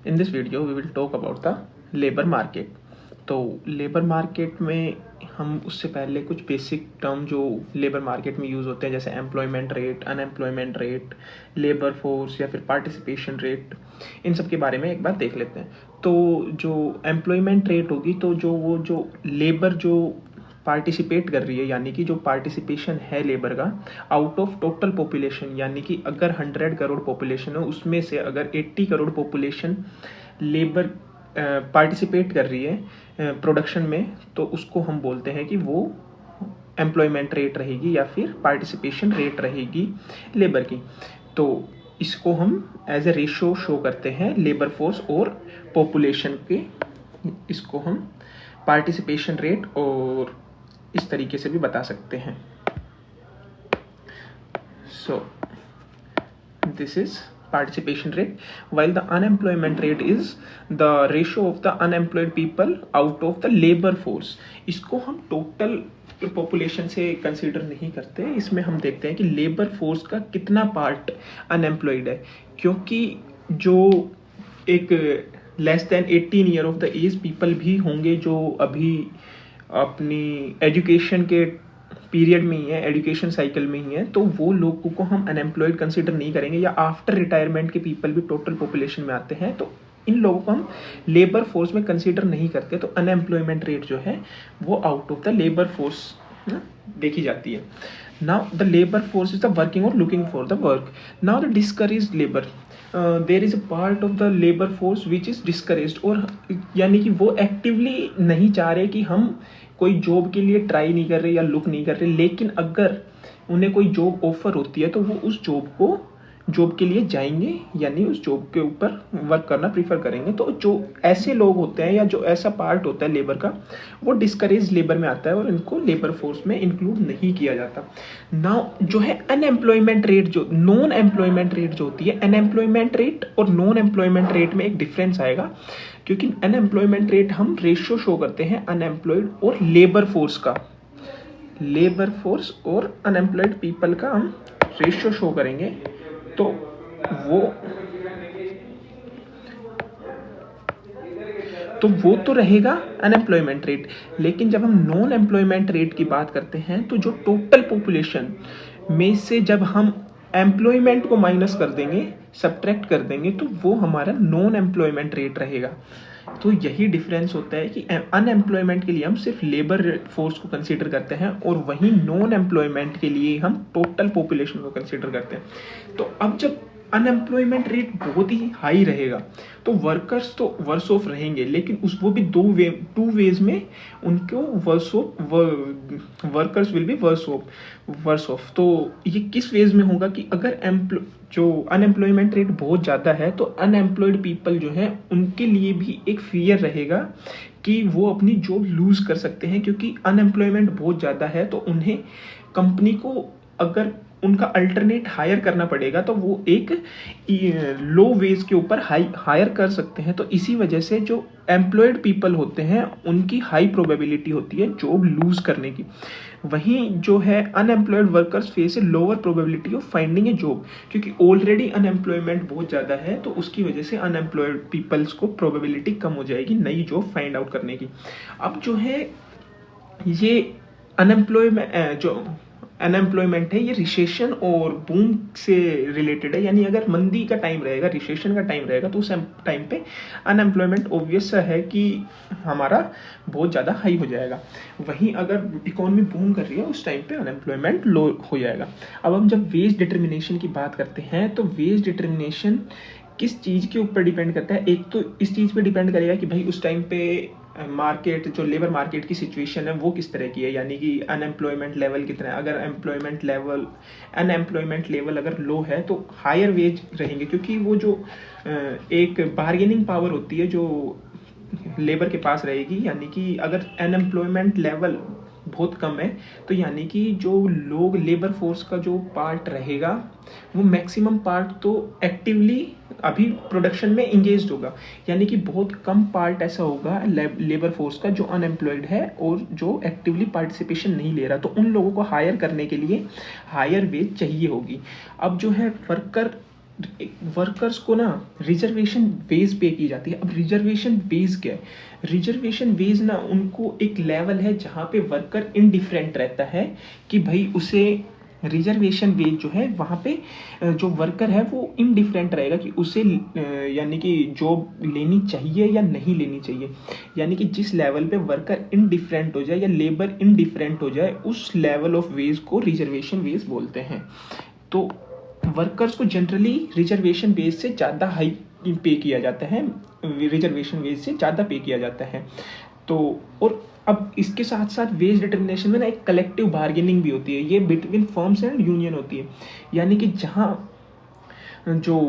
In this video we will talk about the labor market. तो labour market में हम उससे पहले कुछ बेसिक टर्म जो लेबर मार्केट में यूज़ होते हैं जैसे employment rate, unemployment rate, labour force या फिर पार्टिसिपेशन रेट, इन सब के बारे में एक बार देख लेते हैं। तो जो एम्प्लॉयमेंट रेट होगी तो जो लेबर जो पार्टिसिपेट कर रही है यानी कि जो पार्टिसिपेशन है लेबर का आउट ऑफ टोटल पॉपुलेशन, यानी कि अगर 100 करोड़ पॉपुलेशन है उसमें से अगर 80 करोड़ पॉपुलेशन लेबर पार्टिसिपेट कर रही है प्रोडक्शन में, तो उसको हम बोलते हैं कि वो एम्प्लॉयमेंट रेट रहेगी या फिर पार्टिसिपेशन रेट रहेगी लेबर की। तो इसको हम एज ए रेशो शो करते हैं लेबर फोर्स और पॉपुलेशन के। इसको हम पार्टिसिपेशन रेट और इस तरीके से भी बता सकते हैं। So this is participation rate, while the unemployment rate is the ratio of the unemployed people out of the labor force। इसको हम टोटल पॉपुलेशन से कंसीडर नहीं करते, इसमें हम देखते हैं कि लेबर फोर्स का कितना पार्ट अनएम्प्लॉयड है, क्योंकि जो एक less than 18 year of the age people भी होंगे जो अभी अपनी एजुकेशन के पीरियड में ही है, एजुकेशन साइकिल में ही है, तो वो लोगों को हम अनएम्प्लॉयड कंसीडर नहीं करेंगे। या आफ्टर रिटायरमेंट के पीपल भी टोटल पॉपुलेशन में आते हैं, तो इन लोगों को हम लेबर फोर्स में कंसीडर नहीं करते। तो अनएम्प्लॉयमेंट रेट जो है वो out of the labour force देखी जाती है। Now the labour force is the working और looking for the work. Now the discouraged labour, there is a part of the labour force which is discouraged, और यानी कि वो actively नहीं चाह रहे कि हम कोई जॉब के लिए ट्राई नहीं कर रहे या लुक नहीं कर रहे, लेकिन अगर उन्हें कोई जॉब ऑफर होती है तो वो उस जॉब के लिए जाएंगे, यानी उस जॉब के ऊपर वर्क करना प्रीफर करेंगे। तो जो ऐसे लोग होते हैं या जो ऐसा पार्ट होता है लेबर का, वो डिस्करेज लेबर में आता है और इनको लेबर फोर्स में इंक्लूड नहीं किया जाता। नाउ जो है अनएम्प्लॉयमेंट रेट, जो नॉन एम्प्लॉयमेंट रेट जो होती है, अनएम्प्लॉयमेंट रेट और नॉन एम्प्लॉयमेंट रेट में एक डिफरेंस आएगा, क्योंकि अनएम्प्लॉयमेंट रेट हम रेशियो शो करते हैं अनएम्प्लॉयड और लेबर फोर्स का। लेबर फोर्स और अनएम्प्लॉयड पीपल का हम रेशियो शो करेंगे, तो वो तो रहेगा अनएम्प्लॉयमेंट रेट। लेकिन जब हम नॉन एम्प्लॉयमेंट रेट की बात करते हैं, तो जो टोटल पॉपुलेशन में से जब हम एम्प्लॉयमेंट को माइनस कर देंगे, सब्ट्रैक्ट कर देंगे, तो वो हमारा नॉन एम्प्लॉयमेंट रेट रहेगा। तो यही डिफरेंस होता है कि अनएम्प्लॉयमेंट के लिए हम सिर्फ लेबर फोर्स को कंसीडर करते हैं और वहीं नॉन एम्प्लॉयमेंट के लिए हम टोटल पॉपुलेशन को कंसीडर करते हैं। तो अब जब अनएम्प्लॉयमेंट रेट बहुत ही हाई रहेगा तो वर्कर्स तो वर्स ऑफ रहेंगे, लेकिन वो भी टू वेज में उनको workers will be verse of. तो ये किस वेज में होगा कि अगर जो अनएम्प्लॉयमेंट रेट बहुत ज़्यादा है तो अनएम्प्लॉयड पीपल जो है उनके लिए भी एक फियर रहेगा कि वो अपनी जॉब लूज कर सकते हैं, क्योंकि अनएम्प्लॉयमेंट बहुत ज़्यादा है तो उन्हें कंपनी को अगर उनका अल्टरनेट हायर करना पड़ेगा तो वो एक लो वेज के ऊपर हायर कर सकते हैं। तो इसी वजह से जो एम्प्लॉयड पीपल होते हैं उनकी हाई प्रोबेबिलिटी होती है जॉब लूज करने की। वहीं जो है unemployed workers face a lower probability of finding A job, क्योंकि ऑलरेडी अनएम्प्लॉयमेंट बहुत ज़्यादा है, तो उसकी वजह से अनएम्प्लॉयड पीपल्स को प्रोबेबिलिटी कम हो जाएगी नई जॉब फाइंड आउट करने की। अब जो है ये अनएम्प्लॉयमेंट है, ये रिसेशन और बूम से रिलेटेड है। यानी अगर मंदी का टाइम रहेगा, रिसेशन का टाइम रहेगा, तो उस टाइम पे अनएम्प्लॉयमेंट ऑब्वियस है कि हमारा बहुत ज़्यादा हाई हो जाएगा। वहीं अगर इकोनॉमी बूम कर रही है उस टाइम पे अनएम्प्लॉयमेंट लो हो जाएगा। अब हम जब वेज डिटर्मिनेशन की बात करते हैं, तो वेज डिटर्मिनेशन किस चीज़ के ऊपर डिपेंड करता है? एक तो इस चीज़ पे डिपेंड करेगा कि भाई उस टाइम पे मार्केट, जो लेबर मार्केट की सिचुएशन है वो किस तरह की है, यानी कि अनएम्प्लॉयमेंट लेवल कितना है। अगर अनएम्प्लॉयमेंट लेवल अगर लो है तो हायर वेज रहेंगे, क्योंकि वो जो एक बार्गेनिंग पावर होती है जो लेबर के पास रहेगी। यानी कि अगर अनएम्प्लॉयमेंट लेवल बहुत कम है तो यानी कि जो लोग लेबर फोर्स का जो पार्ट रहेगा वो मैक्सिमम पार्ट तो एक्टिवली अभी प्रोडक्शन में इंगेज्ड होगा, यानी कि बहुत कम पार्ट ऐसा होगा लेबर फोर्स का जो अनएम्प्लॉयड है और जो एक्टिवली पार्टिसिपेशन नहीं ले रहा। तो उन लोगों को हायर करने के लिए हायर वेज चाहिए होगी। अब जो है वर्कर वर्कर्स को ना रिजर्वेशन बेस पे की जाती है। अब रिजर्वेशन बेस क्या है? रिजर्वेशन बेस ना उनको एक लेवल है जहाँ पे वर्कर इनडिफरेंट रहता है कि भाई उसे रिजर्वेशन बेस जो है वहाँ पे जो वर्कर है वो इनडिफरेंट रहेगा कि उसे यानी कि जॉब लेनी चाहिए या नहीं लेनी चाहिए। यानी कि जिस लेवल पे वर्कर इनडिफरेंट हो जाए या लेबर इनडिफरेंट हो जाए उस लेवल ऑफ वेज को रिजर्वेशन वेज बोलते हैं। तो वर्कर्स को जनरली रिजर्वेशन बेस से ज़्यादा हाई पे किया जाता है, रिजर्वेशन बेस से ज़्यादा पे किया जाता है। तो और अब इसके साथ साथ वेज डिटर्मिनेशन में ना एक कलेक्टिव बार्गेनिंग भी होती है, ये बिटवीन फर्म्स एंड यूनियन होती है। यानी कि जहाँ जो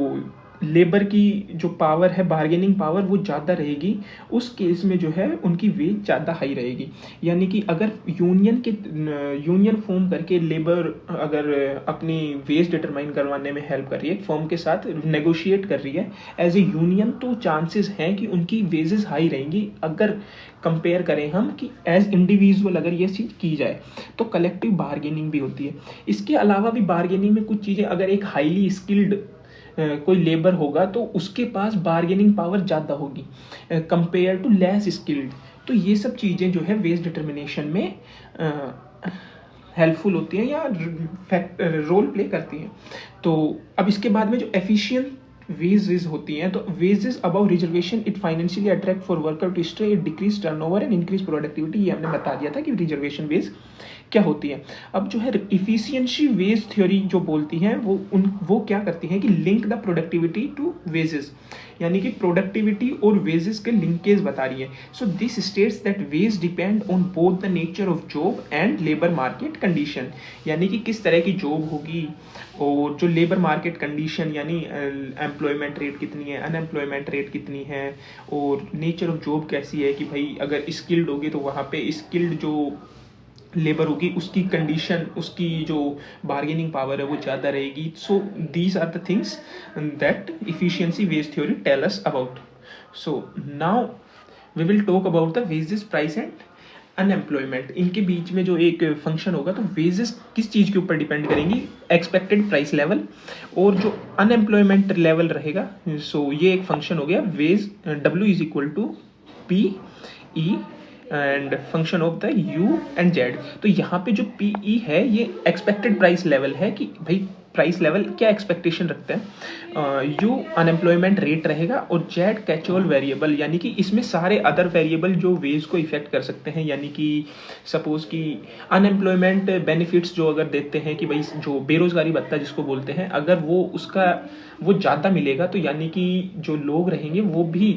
लेबर की जो पावर है, बार्गेनिंग पावर, वो ज़्यादा रहेगी, उस केस में जो है उनकी वेज ज़्यादा हाई रहेगी। यानी कि अगर यूनियन फॉर्म करके लेबर अगर अपनी वेज डिटरमाइन करवाने में हेल्प कर रही है, फर्म के साथ नेगोशिएट कर रही है एज ए यूनियन, तो चांसेस हैं कि उनकी वेजेस हाई रहेंगी। अगर कंपेयर करें हम कि एज इंडिविजुअल अगर ये चीज़ की जाए तो कलेक्टिव बार्गेनिंग भी होती है। इसके अलावा भी बार्गेनिंग में कुछ चीज़ें, अगर एक हाईली स्किल्ड कोई लेबर होगा तो उसके पास बार्गेनिंग पावर ज़्यादा होगी कंपेयर टू लेस स्किल्ड। तो ये सब चीज़ें जो है वेज डिटर्मिनेशन में हेल्पफुल होती हैं या रोल प्ले करती हैं। तो अब इसके बाद में जो एफिशिएंट वेजेस होती हैं, तो wages above reservation it financially attract for worker to stay, it decrease turnover and increase productivity. ये हमने बता दिया था कि रिजर्वेशन वेज क्या होती है। अब जो है इफिशियंसी वेज थ्योरी जो बोलती है वो क्या करती है कि link the productivity to wages, यानी कि प्रोडक्टिविटी और वेजेस के लिंकेज बता रही है। So this states that wage depend on both the nature of job and labour market condition. यानी कि किस तरह की जॉब होगी और जो लेबर मार्केट कंडीशन, यानी एम्प्लॉयमेंट रेट कितनी है, अनएम्प्लॉयमेंट रेट कितनी है, और नेचर ऑफ जॉब कैसी है कि भाई अगर स्किल्ड होगी तो वहाँ पे स्किल्ड जो लेबर होगी उसकी कंडीशन, उसकी जो बार्गेनिंग पावर है वो ज़्यादा रहेगी। So these are the things that efficiency wage theory tell us about. So now we will talk about the wages, price and unemployment. इनके बीच में जो एक फंक्शन होगा, तो वेजेस किस चीज़ के ऊपर डिपेंड करेंगी? Expected price level. और जो अनएम्प्लॉयमेंट लेवल रहेगा, सो ये एक फंक्शन हो गया wage, W is equal to P E and function of the U and Z. तो यहाँ पे जो पी ई है ये एक्सपेक्टेड प्राइस लेवल है कि भाई प्राइस लेवल क्या एक्सपेक्टेशन रखते हैं। यू अनएम्प्लॉयमेंट रेट रहेगा और जेड कैचुअल वेरिएबल, यानी कि इसमें सारे अदर वेरिएबल जो वेज को इफेक्ट कर सकते हैं। यानी कि सपोज कि अनएम्प्लॉयमेंट बेनिफिट्स जो अगर देते हैं कि भाई जो बेरोजगारी भत्ता जिसको बोलते हैं, अगर वो ज़्यादा मिलेगा तो यानी कि जो लोग रहेंगे वो भी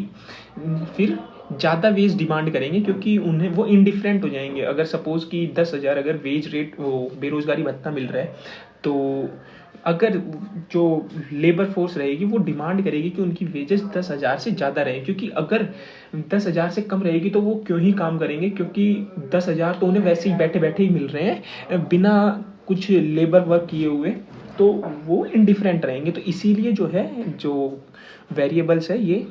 फिर ज़्यादा वेज डिमांड करेंगे, क्योंकि उन्हें वो इनडिफरेंट हो जाएंगे। अगर सपोज कि 10,000 अगर वेज रेट वो बेरोजगारी भत्ता मिल रहा है, तो अगर जो लेबर फोर्स रहेगी वो डिमांड करेगी कि उनकी वेजेस 10,000 से ज़्यादा रहे, क्योंकि अगर 10,000 से कम रहेगी तो वो क्यों ही काम करेंगे, क्योंकि 10,000 तो उन्हें वैसे ही बैठे बैठे ही मिल रहे हैं बिना कुछ लेबर वर्क किए हुए, तो वो इनडिफरेंट रहेंगे। तो इसीलिए जो है जो वेरिएबल्स है ये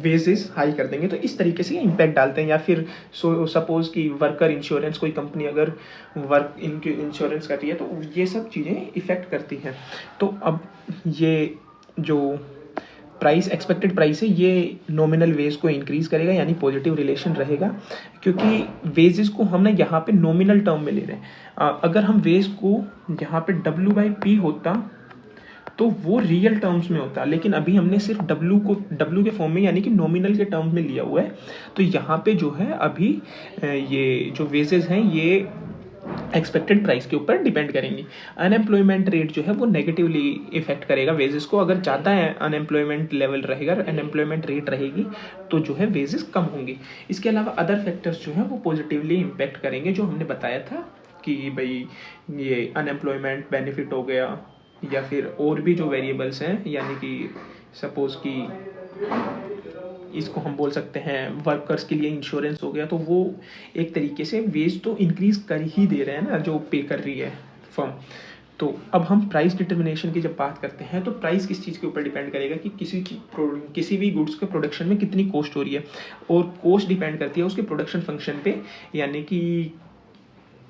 वेजेस हाई कर देंगे। तो इस तरीके से इम्पैक्ट डालते हैं। या फिर सपोज कि वर्कर इंश्योरेंस, कोई कंपनी अगर वर्क इनके इंश्योरेंस कर रही है, तो ये सब चीज़ें इफ़ेक्ट करती हैं। तो अब ये जो प्राइस, एक्सपेक्टेड प्राइस है, ये नॉमिनल वेज को इंक्रीज़ करेगा, यानी पॉजिटिव रिलेशन रहेगा, क्योंकि वेजेस को हम ना यहाँ पे नॉमिनल टर्म में ले रहे हैं। अगर हम वेज को यहाँ पे W/P होता तो वो रियल टर्म्स में होता, लेकिन अभी हमने सिर्फ W के फॉर्म में, यानी कि नॉमिनल के टर्म्स में लिया हुआ है। तो यहाँ पे जो है अभी ये जो वेजेस हैं ये एक्सपेक्टेड प्राइस के ऊपर डिपेंड करेंगी। अनएम्प्लॉयमेंट रेट जो है वो नेगेटिवली इफेक्ट करेगा वेजेस को। अगर ज़्यादा अनएम्प्लॉयमेंट लेवल रहेगा, अनएम्प्लॉयमेंट रेट रहेगी, तो जो है वेजेस कम होंगी। इसके अलावा अदर फैक्टर्स जो है वो पॉजिटिवली इम्पैक्ट करेंगे, जो हमने बताया था कि भाई ये अनएम्प्लॉयमेंट बेनिफिट हो गया, या फिर और भी जो वेरिएबल्स हैं, यानी कि सपोज कि इसको हम बोल सकते हैं वर्कर्स के लिए इंश्योरेंस हो गया, तो वो एक तरीके से वेज तो इंक्रीज कर ही दे रहे हैं ना, जो पे कर रही है फर्म। तो अब हम प्राइस डिटर्मिनेशन की जब बात करते हैं, तो प्राइस किस चीज़ के ऊपर डिपेंड करेगा कि किसी भी गुड्स के प्रोडक्शन में कितनी कॉस्ट हो रही है, और कॉस्ट डिपेंड करती है उसके प्रोडक्शन फंक्शन पे, यानी कि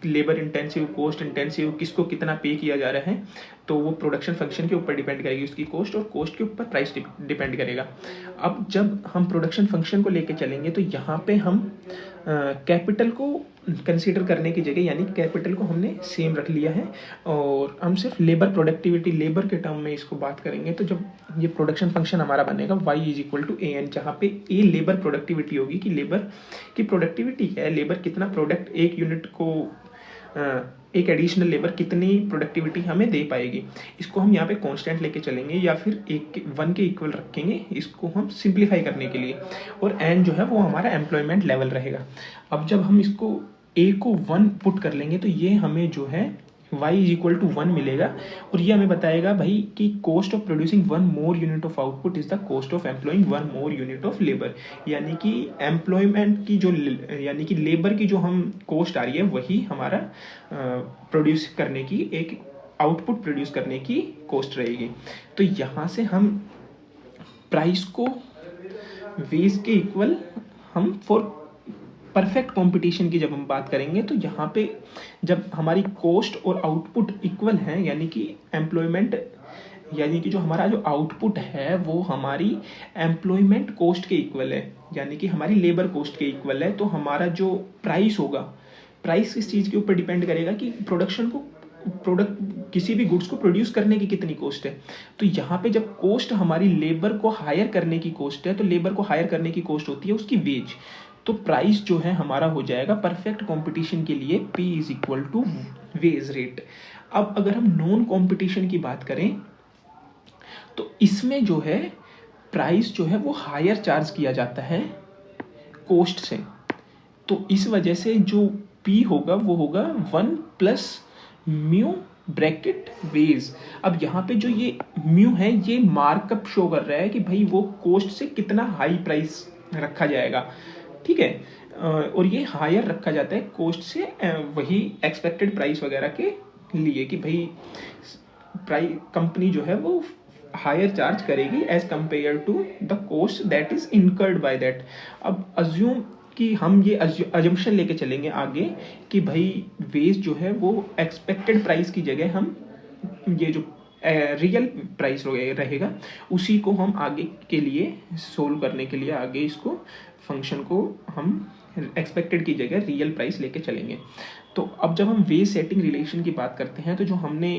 लेबर इंटेंसिव, कॉस्ट इंटेंसिव, किसको कितना पे किया जा रहा है, तो वो प्रोडक्शन फंक्शन के ऊपर डिपेंड करेगी उसकी कॉस्ट, और कॉस्ट के ऊपर प्राइस डिपेंड करेगा। अब जब हम प्रोडक्शन फंक्शन को लेके चलेंगे तो यहाँ पे हम कैपिटल को कंसीडर करने की जगह, यानी कैपिटल को हमने सेम रख लिया है और हम सिर्फ लेबर प्रोडक्टिविटी, लेबर के टर्म में इसको बात करेंगे। तो जब ये प्रोडक्शन फंक्शन हमारा बनेगा y is equal to A N, जहाँ पे ए लेबर प्रोडक्टिविटी होगी कि लेबर की प्रोडक्टिविटी क्या है, लेबर कितना प्रोडक्ट एक यूनिट को, एक एडिशनल लेबर कितनी प्रोडक्टिविटी हमें दे पाएगी। इसको हम यहाँ पे कांस्टेंट लेके चलेंगे या फिर 1 के इक्वल रखेंगे इसको हम सिंप्लीफाई करने के लिए, और एन जो है वो हमारा एम्प्लॉयमेंट लेवल रहेगा। अब जब हम इसको ए को 1 पुट कर लेंगे तो ये हमें जो है y इज इक्वल टू 1 मिलेगा, और ये हमें बताएगा भाई कि cost of producing 1 more unit of output is the cost of employing 1 more unit of labour. यानी कि एम्प्लॉयमेंट की जो, यानी कि लेबर की जो हम कॉस्ट आ रही है वही हमारा प्रोड्यूस करने की, एक आउटपुट प्रोड्यूस करने की कॉस्ट रहेगी। तो यहाँ से हम प्राइस को वेज के इक्वल हम फॉर परफेक्ट कंपटीशन की जब हम बात करेंगे तो यहाँ पे जब हमारी कॉस्ट और आउटपुट इक्वल हैं, यानी कि एम्प्लॉयमेंट, यानी कि जो हमारा जो आउटपुट है वो हमारी एम्प्लॉयमेंट कॉस्ट के इक्वल है, यानी कि हमारी लेबर कॉस्ट के इक्वल है, तो हमारा जो प्राइस होगा, प्राइस किस चीज़ के ऊपर डिपेंड करेगा कि प्रोडक्शन को, किसी भी गुड्स को प्रोड्यूस करने की कितनी कॉस्ट है। तो यहाँ पे जब कॉस्ट हमारी लेबर को हायर करने की कॉस्ट है, तो लेबर को हायर करने की कॉस्ट होती है उसकी वेज, तो प्राइस जो है हमारा हो जाएगा परफेक्ट कंपटीशन के लिए P is equal to wage rate. अब अगर हम नॉन कंपटीशन की बात करें तो इसमें जो है प्राइस जो है वो हायर चार्ज किया जाता है कॉस्ट से, तो इस वजह से जो P होगा वो होगा 1 प्लस म्यू ब्रैकेट वेज। अब यहाँ पे जो ये म्यू है ये मार्कअप शो कर रहा है कि भाई वो कॉस्ट से कितना हाई प्राइस रखा जाएगा, ठीक है, और ये हायर रखा जाता है कॉस्ट से वही एक्सपेक्टेड प्राइस वगैरह के लिए कि भाई प्राइस कंपनी जो है वो हायर चार्ज करेगी as compared to the cost that is incurred by that. अब अज्यूम कि हम ये अजम्पशन लेके चलेंगे आगे कि भाई वेज जो है वो एक्सपेक्टेड प्राइस की जगह हम ये जो रियल प्राइस रहेगा उसी को हम आगे के लिए सोल्व करने के लिए आगे इसको फंक्शन को हम एक्सपेक्टेड की जगह रियल प्राइस लेके चलेंगे। तो अब जब हम वेज सेटिंग रिलेशन की बात करते हैं तो जो हमने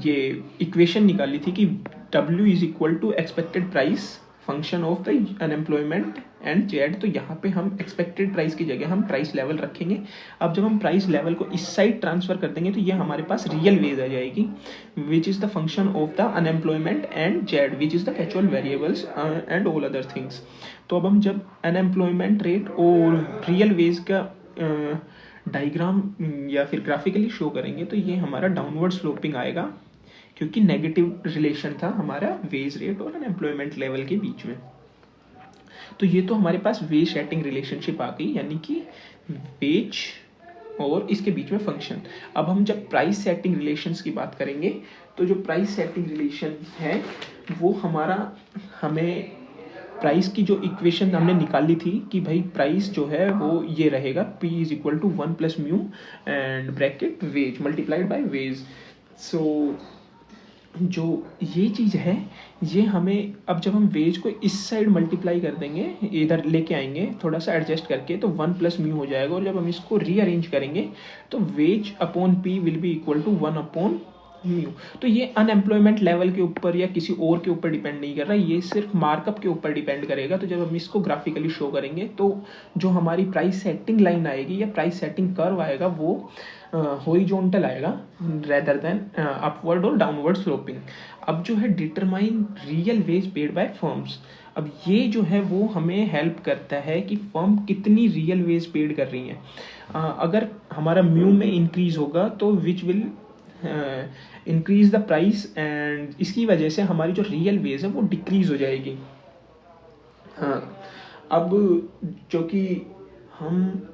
ये इक्वेशन निकाली थी कि W is equal to expected price function of the unemployment and Z, तो यहाँ पे हम एक्सपेक्टेड प्राइस की जगह हम प्राइस लेवल रखेंगे। अब जब हम प्राइस लेवल को इस साइड ट्रांसफर कर देंगे तो ये हमारे पास रियल वेज आ जाएगी which is the function of the unemployment and Z which is the causal variables and all other things. तो अब हम जब अनएम्प्लॉयमेंट रेट और रियल वेज का डायग्राम या फिर ग्राफिकली शो करेंगे तो ये हमारा डाउनवर्ड स्लोपिंग आएगा क्योंकि नेगेटिव रिलेशन था हमारा वेज रेट और अनएम्प्लॉयमेंट लेवल के बीच में। तो ये तो हमारे पास वेज सेटिंग रिलेशनशिप आ गई, यानी कि वेज और इसके बीच में फंक्शन। अब हम जब प्राइस सेटिंग रिलेशंस की बात करेंगे तो जो प्राइस सेटिंग रिलेशन है वो हमारा, हमें प्राइस की जो इक्वेशन हमने निकाली थी कि भाई प्राइस जो है वो ये रहेगा P is equal to 1 plus mu and bracket wage multiplied by wage. So जो ये चीज़ है ये हमें, अब जब हम वेज को इस साइड मल्टीप्लाई कर देंगे, इधर लेके आएंगे थोड़ा सा एडजस्ट करके, तो 1 प्लस म्यू हो जाएगा, और जब हम इसको रीअरेंज करेंगे तो wage upon P will be equal to 1 upon mu. तो ये अनएम्प्लॉयमेंट लेवल के ऊपर या किसी और के ऊपर डिपेंड नहीं कर रहा, ये सिर्फ मार्कअप के ऊपर डिपेंड करेगा। तो जब हम इसको ग्राफिकली शो करेंगे तो जो हमारी प्राइस सेटिंग लाइन आएगी या प्राइस सेटिंग कर्व आएगा वो हॉरिजॉन्टल आएगा रेदर देन अपवर्ड और डाउनवर्ड स्लोपिंग। अब जो है determine real veg paid by firms, अब ये जो है वो हमें हेल्प करता है कि फर्म कितनी रियल वेज पेड कर रही हैं। अगर हमारा म्यू में इंक्रीज होगा तो which will increase the price, and इसकी वजह से हमारी जो रियल वेज है वो डिक्रीज हो जाएगी। अब जो कि हम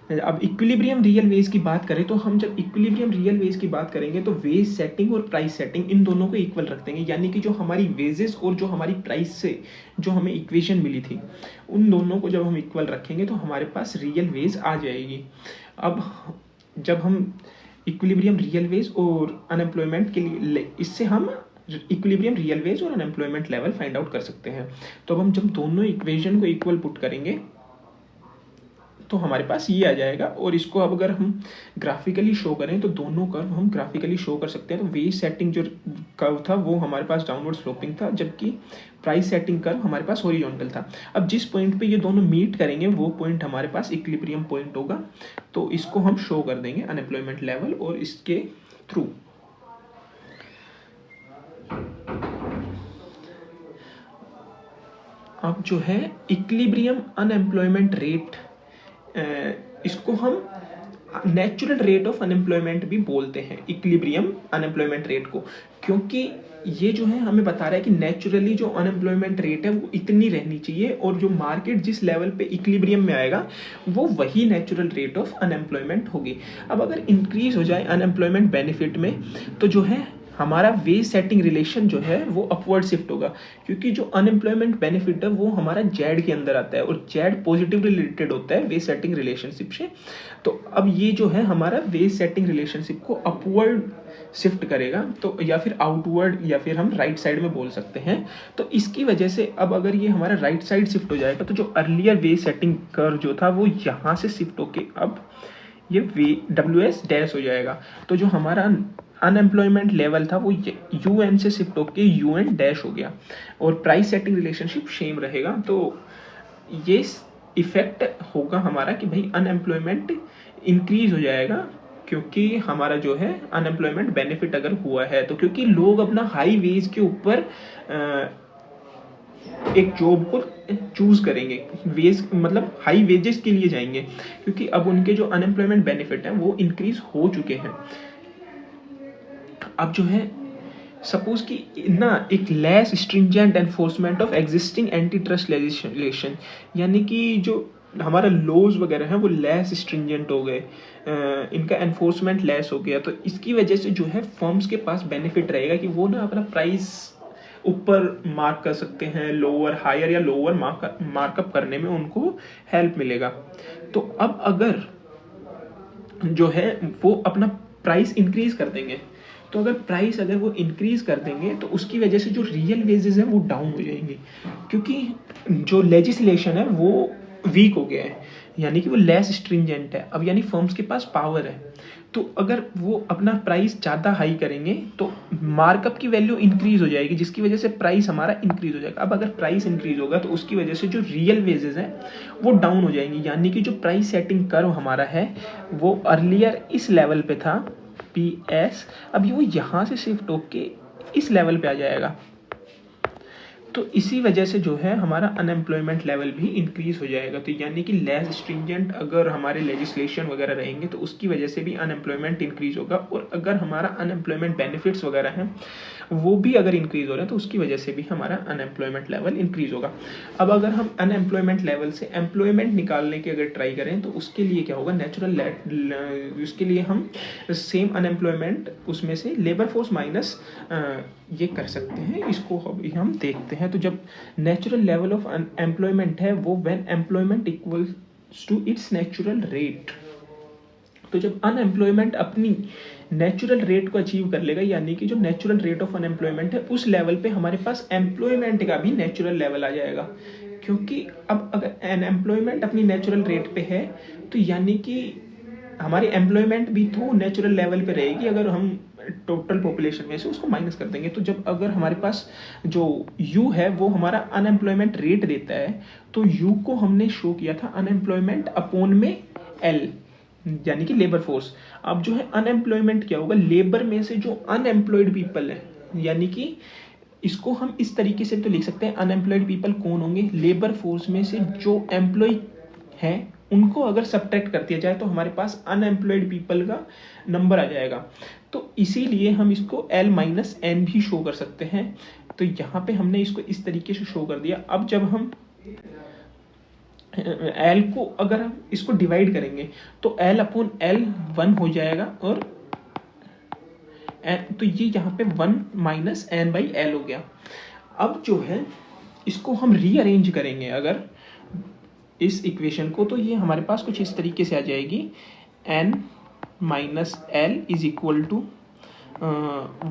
अब इक्विलिब्रियम रियल वेज की बात करें तो हम जब इक्विलिब्रियम रियल वेज की बात करेंगे तो वेज सेटिंग और प्राइस सेटिंग इन दोनों को इक्वल रख देंगे, यानी कि जो हमारी वेजेस और जो हमारी प्राइस से जो हमें इक्वेशन मिली थी उन दोनों को जब हम इक्वल रखेंगे तो हमारे पास रियल वेज आ जाएगी। अब जब हम इक्विलिब्रियम रियल वेज और अनएम्प्लॉयमेंट के लिए, इससे हम इक्विलिब्रियम रियल वेज और अनएम्प्लॉयमेंट लेवल फाइंड आउट कर सकते हैं। तो अब हम जब दोनों इक्वेशन को इक्वल पुट करेंगे तो हमारे पास ये आ जाएगा। और इसको अब अगर हम ग्राफिकली शो करें तो दोनों कर्व हम ग्राफिकली शो कर सकते हैं। तो वेज सेटिंग जो कर्व था वो हमारे पास डाउनवर्ड स्लोपिंग था, जबकि प्राइस सेटिंग कर्व हमारे पास हॉरिजॉन्टल था। अब जिस पॉइंट पे ये दोनों मीट करेंगे वो पॉइंट हमारे पास इक्विलिब्रियम पॉइंट होगा। तो इसको हम शो कर देंगे अनएम्प्लॉयमेंट लेवल और इसके थ्रू। अब जो है इक्विलिब्रियम अनएम्प्लॉयमेंट रेट, इसको हम नेचुरल रेट ऑफ अनएम्प्लॉयमेंट भी बोलते हैं, इक्विलिब्रियम अनएम्प्लॉयमेंट रेट को, क्योंकि ये जो है हमें बता रहा है कि नेचुरली जो अनएम्प्लॉयमेंट रेट है वो इतनी रहनी चाहिए और जो मार्केट जिस लेवल पे इक्विलिब्रियम में आएगा वो वही नेचुरल रेट ऑफ अनएम्प्लॉयमेंट होगी। अब अगर इंक्रीज हो जाए अनएम्प्लॉयमेंट बेनिफिट में तो जो है हमारा वेज सेटिंग रिलेशन जो है वो अपवर्ड शिफ्ट होगा, क्योंकि जो अनएम्प्लॉयमेंट बेनिफिट है वो हमारा जेड के अंदर आता है और जेड पॉजिटिवली रिलेटेड होता है वेज सेटिंग रिलेशनशिप से। तो अब ये जो है हमारा वेज सेटिंग रिलेशनशिप को अपवर्ड शिफ्ट करेगा, तो या फिर आउटवर्ड या फिर हम राइट साइड में बोल सकते हैं। तो इसकी वजह से अब अगर ये हमारा राइट साइड शिफ्ट हो जाएगा तो जो अर्लियर वेज सेटिंग कर्व जो था वो यहाँ से शिफ्ट होके अब ये WS डैश हो जाएगा। तो जो हमारा अनएम्प्लॉयमेंट लेवल था वो UN से शिफ्ट होके UN डैश हो गया और प्राइस सेटिंग रिलेशनशिप सेम रहेगा। तो ये इफेक्ट होगा हमारा कि भाई अनएम्प्लॉयमेंट इंक्रीज हो जाएगा, क्योंकि हमारा जो है अनएम्प्लॉयमेंट बेनिफिट अगर हुआ है तो, क्योंकि लोग अपना हाई वेज के ऊपर एक जॉब को चूज करेंगे, वेज मतलब हाई वेजेस के लिए जाएंगे, क्योंकि अब उनके जो अनएम्प्लॉयमेंट बेनिफिट है वो इंक्रीज हो चुके हैं। अब जो है सपोज कि ना एक less stringent enforcement of existing anti trust legislation, यानी कि जो हमारा लॉज वगैरह हैं वो लेस स्ट्रिंजेंट हो गए, इनका एनफोर्समेंट लेस हो गया। तो इसकी वजह से जो है फर्म्स के पास बेनिफिट रहेगा कि वो ना अपना प्राइस ऊपर मार्क कर सकते हैं, लोअर हायर या लोअर मार्कअप करने में उनको हेल्प मिलेगा। तो अब अगर जो है वो अपना प्राइस इंक्रीज कर देंगे, तो अगर प्राइस अगर वो इंक्रीज कर देंगे तो उसकी वजह से जो रियल वेजेस हैं वो डाउन हो जाएंगे, क्योंकि जो लेजिस्लेशन है वो वीक हो गया है, यानी कि वो लेस स्ट्रिंजेंट है। अब यानी फर्म्स के पास पावर है, तो अगर वो अपना प्राइस ज़्यादा हाई करेंगे तो मार्कअप की वैल्यू इंक्रीज हो जाएगी, जिसकी वजह से प्राइस हमारा इंक्रीज हो जाएगा। अब अगर प्राइस इंक्रीज होगा तो उसकी वजह से जो रियल वेजेस हैं वो डाउन हो जाएंगी, यानी कि जो प्राइस सेटिंग कर्व हमारा है वो अर्लियर इस लेवल पे था PS, अब वो यहाँ से शिफ्ट होके इस लेवल पे आ जाएगा। तो इसी वजह से जो है हमारा अनएम्प्लॉयमेंट लेवल भी इंक्रीज हो जाएगा। तो यानी कि लेस स्ट्रिंजेंट अगर हमारे लेजिस्लेशन वगैरह रहेंगे तो उसकी वजह से भी अनएम्प्लॉयमेंट इंक्रीज होगा, और अगर हमारा अनएम्प्लॉयमेंट बेनिफिट्स वगैरह हैं वो भी अगर इंक्रीज हो रहे हैं तो उसकी वजह से भी हमारा अनएम्प्लॉयमेंट लेवल इंक्रीज होगा। अब अगर हम अनएम्प्लॉयमेंट लेवल से एम्प्लॉयमेंट निकालने की अगर ट्राई करें तो उसके लिए क्या होगा, नेचुरल उसके लिए हम सेम अनएम्प्लॉयमेंट उसमें से लेबर फोर्स माइनस ये कर सकते हैं। इसको हम देखते हैं। तो जब नेचुरल लेवल ऑफ एम्प्लॉयमेंट है वो when employment equals to its natural rate, तो जब अनएम्प्लॉयमेंट अपनी नेचुरल रेट को अचीव कर लेगा, यानी कि जो नेचुरल रेट ऑफ अनएम्प्लॉयमेंट है उस लेवल पे हमारे पास एम्प्लॉयमेंट का भी नेचुरल लेवल आ जाएगा। क्योंकि अब अगर अनएम्प्लॉयमेंट अपनी नेचुरल रेट पे है तो यानी कि हमारी एम्प्लॉयमेंट भी तो नेचुरल लेवल पे रहेगी, अगर हम टोटल पॉपुलेशन में से उसको माइनस कर देंगे। तो जब अगर हमारे पास जो U है वो हमारा अनएम्प्लॉयमेंट रेट देता है, तो U को हमने शो किया था अनएम्प्लॉयमेंट अपॉन में L, यानी कि लेबर फोर्स। अब जो है अनएम्प्लॉयमेंट क्या होगा, लेबर में से जो अनएम्प्लॉयड पीपल है, यानी कि इसको हम इस तरीके से तो लिख सकते हैं, अनएम्प्लॉयड पीपल कौन होंगे, लेबर फोर्स में से जो एम्प्लॉय हैं उनको अगर सब्ट्रैक्ट कर दिया जाए तो हमारे पास अनएम्प्लॉयड पीपल का नंबर आ जाएगा। तो इसीलिए हम इसको L माइनस N भी शो कर सकते हैं। तो यहाँ पे हमने इसको इस तरीके से शो कर दिया। अब जब हम एल को अगर हम इसको डिवाइड करेंगे तो एल अपॉन एल 1 हो जाएगा, और तो ये यहाँ पे 1 माइनस एन बाई एल हो गया। अब जो है इसको हम रीअरेंज करेंगे अगर इस इक्वेशन को, तो ये हमारे पास कुछ इस तरीके से आ जाएगी, N minus L is equal to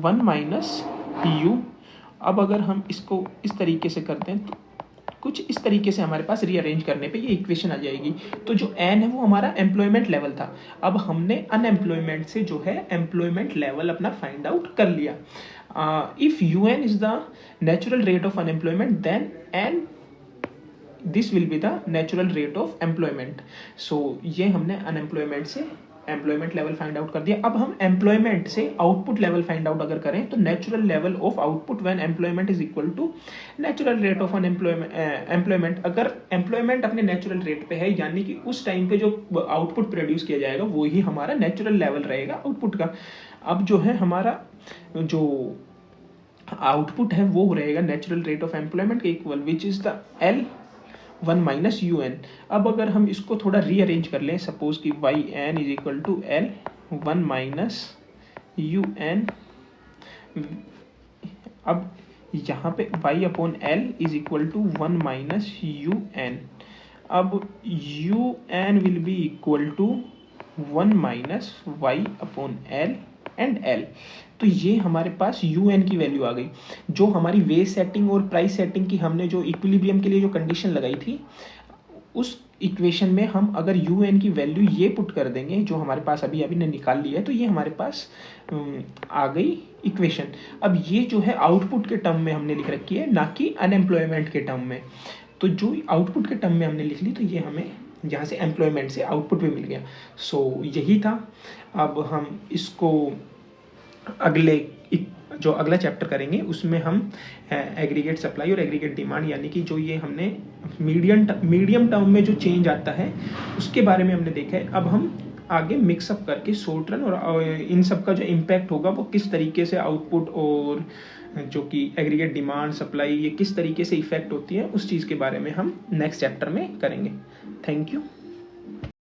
1 minus U. अब अगर हम इसको इस तरीके से करते हैं तो कुछ इस तरीके से हमारे पास रीअरेंज करने पे ये इक्वेशन आ जाएगी। तो जो एन है वो हमारा एम्प्लॉयमेंट लेवल था, अब हमने अनएम्प्लॉयमेंट से जो है एम्प्लॉयमेंट लेवल अपना फाइंड आउट कर लिया। If U N is the natural rate of unemployment then N this will be the natural rate of employment. So ये हमने अनएम्प्लॉयमेंट से एम्प्लॉयमेंट लेवल फाइंड आउट कर दिया। अब हम एम्प्लॉयमेंट से आउटपुट लेवल फाइंड आउट अगर करें तो natural level of output when employment is equal to natural rate of employment. अगर एम्प्लॉयमेंट अपने नेचुरल रेट पे है, यानी कि उस टाइम पे जो आउटपुट प्रोड्यूस किया जाएगा वो ही हमारा नेचुरल लेवल रहेगा आउटपुट का। अब जो है हमारा जो आउटपुट है वो रहेगा नेचुरल रेट ऑफ एम्प्लॉयमेंट के equal, which is the L 1 minus U N. अब अगर हम इसको थोड़ा रीअरेंज कर लें, सपोज कि Y N is equal to L 1 minus U N. अब यहाँ पे Y upon L is equal to 1 minus U N. अब U N will be equal to 1 minus Y upon L and L. तो ये हमारे पास U N की value आ गई। जो हमारी वेज सेटिंग और प्राइस सेटिंग की हमने जो इक्विलिब्रियम के लिए जो कंडीशन लगाई थी, उस इक्वेशन में हम अगर यू एन की वैल्यू ये पुट कर देंगे जो हमारे पास अभी अभी ने निकाल लिया है, तो ये हमारे पास आ गई इक्वेशन। अब ये जो है आउटपुट के टर्म में हमने लिख रखी है, ना कि अनएम्प्लॉयमेंट के टर्म में। तो जो आउटपुट के टर्म में हमने लिख ली, तो ये हमें यहाँ से एम्प्लॉयमेंट से आउटपुट भी मिल गया। सो यही था। अब हम इसको जो अगला चैप्टर करेंगे उसमें हम एग्रीगेट सप्लाई और एग्रीगेट डिमांड, यानी कि जो ये हमने मीडियम टर्म में जो चेंज आता है उसके बारे में हमने देखा है। अब हम आगे मिक्सअप करके शॉर्ट रन और इन सब का जो इम्पैक्ट होगा वो किस तरीके से आउटपुट और जो कि एग्रीगेट डिमांड सप्लाई ये किस तरीके से इफेक्ट होती है, उस चीज़ के बारे में हम नेक्स्ट चैप्टर में करेंगे। Thank you.